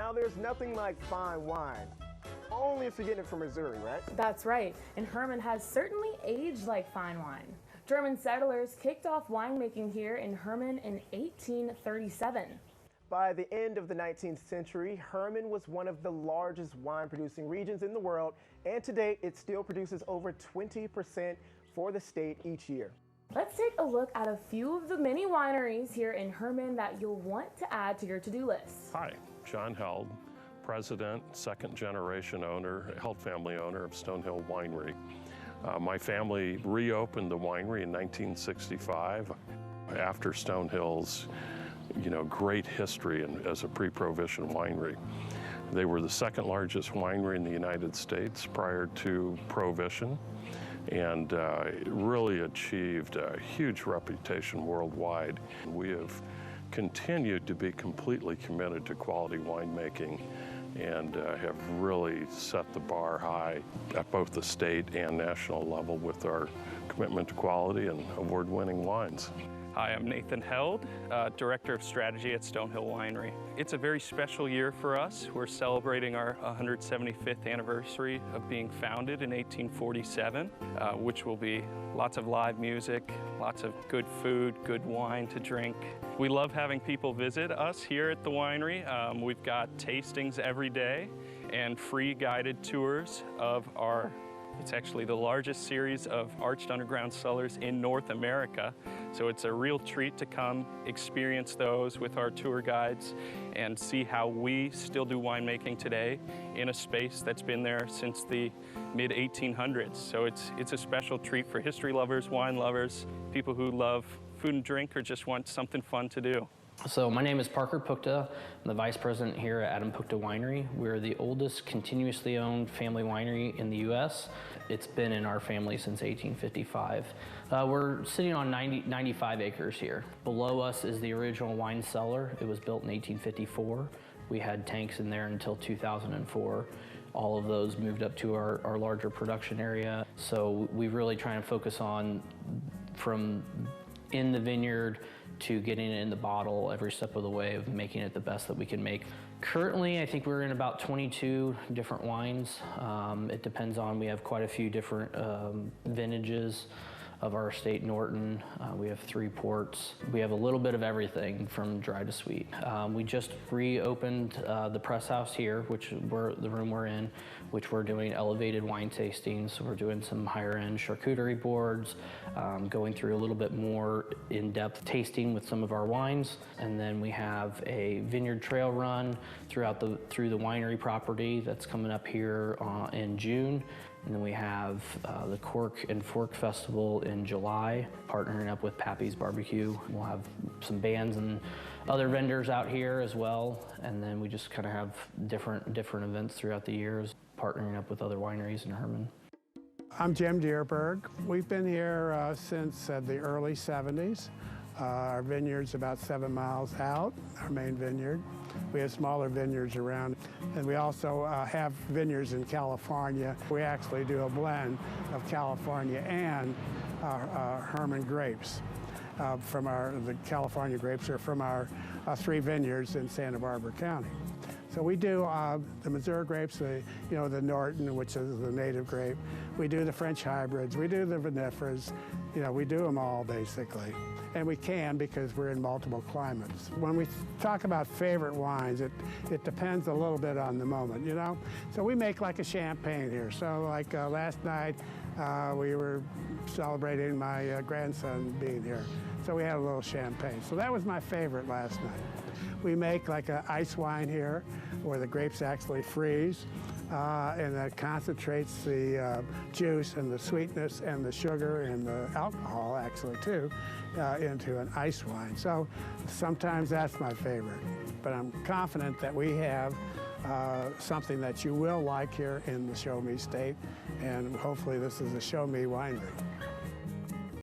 Now, there's nothing like fine wine. Only if you're getting it from Missouri, right? That's right, and Hermann has certainly aged like fine wine. German settlers kicked off winemaking here in Hermann in 1837. By the end of the 19th century, Hermann was one of the largest wine-producing regions in the world, and to date, it still produces over 20% for the state each year. Let's take a look at a few of the many wineries here in Hermann that you'll want to add to your to-do list. Hi, John Held, President, second generation owner, Held family owner of Stonehill Winery. My family reopened the winery in 1965 after Stonehill's great history as a pre-Prohibition winery. They were the second largest winery in the United States prior to Prohibition, and really achieved a huge reputation worldwide. We have continued to be completely committed to quality winemaking and have really set the bar high at both the state and national level with our commitment to quality and award-winning wines. Hi, I'm Nathan Held, Director of Strategy at Stonehill Winery. It's a very special year for us. We're celebrating our 175th anniversary of being founded in 1847, which will be lots of live music, lots of good food, good wine to drink. We love having people visit us here at the winery. We've got tastings every day and free guided tours of it's actually the largest series of arched underground cellars in North America. So it's a real treat to come experience those with our tour guides and see how we still do winemaking today in a space that's been there since the mid-1800s. So it's a special treat for history lovers, wine lovers, people who love food and drink or just want something fun to do. So my name is Parker Pookta. I'm the Vice President here at Pookta Winery. We're the oldest continuously owned family winery in the U.S. It's been in our family since 1855. We're sitting on 95 acres here. Below us is the original wine cellar. It was built in 1854. We had tanks in there until 2004. All of those moved up to our larger production area. So we really try and focus on from in the vineyard to getting it in the bottle every step of the way of making it the best that we can make. Currently, I think we're in about 22 different wines. It depends on, we have quite a few different vintages of our estate Norton. We have 3 ports. We have a little bit of everything from dry to sweet. We just reopened the press house here, which the room we're in, which we're doing elevated wine tastings. So we're doing some higher end charcuterie boards, going through a little bit more in-depth tasting with some of our wines. And then we have a vineyard trail run through the winery property that's coming up here in June. And then we have the Cork and Fork Festival in July, partnering up with Pappy's Barbecue. We'll have some bands and other vendors out here as well. And then we just kind of have different events throughout the years, partnering up with other wineries in Hermann. I'm Jim Dierberg. We've been here since the early 70s. Our vineyard's about 7 miles out, our main vineyard. We have smaller vineyards around, and we also have vineyards in California. We actually do a blend of California and Hermann grapes. The California grapes are from our 3 vineyards in Santa Barbara County. So we do the Missouri grapes, the Norton, which is the native grape. We do the French hybrids. We do the vinifers. We do them all basically. And we can because we're in multiple climates. When we talk about favorite wines, it depends a little bit on the moment, So we make like a champagne here. So like last night, we were celebrating my grandson being here. So we had a little champagne. So that was my favorite last night. We make like an ice wine here where the grapes actually freeze. And that concentrates the juice and the sweetness and the sugar and the alcohol actually too into an ice wine. So sometimes that's my favorite. But I'm confident that we have something that you will like here in the Show Me State, and hopefully this is a Show Me winery.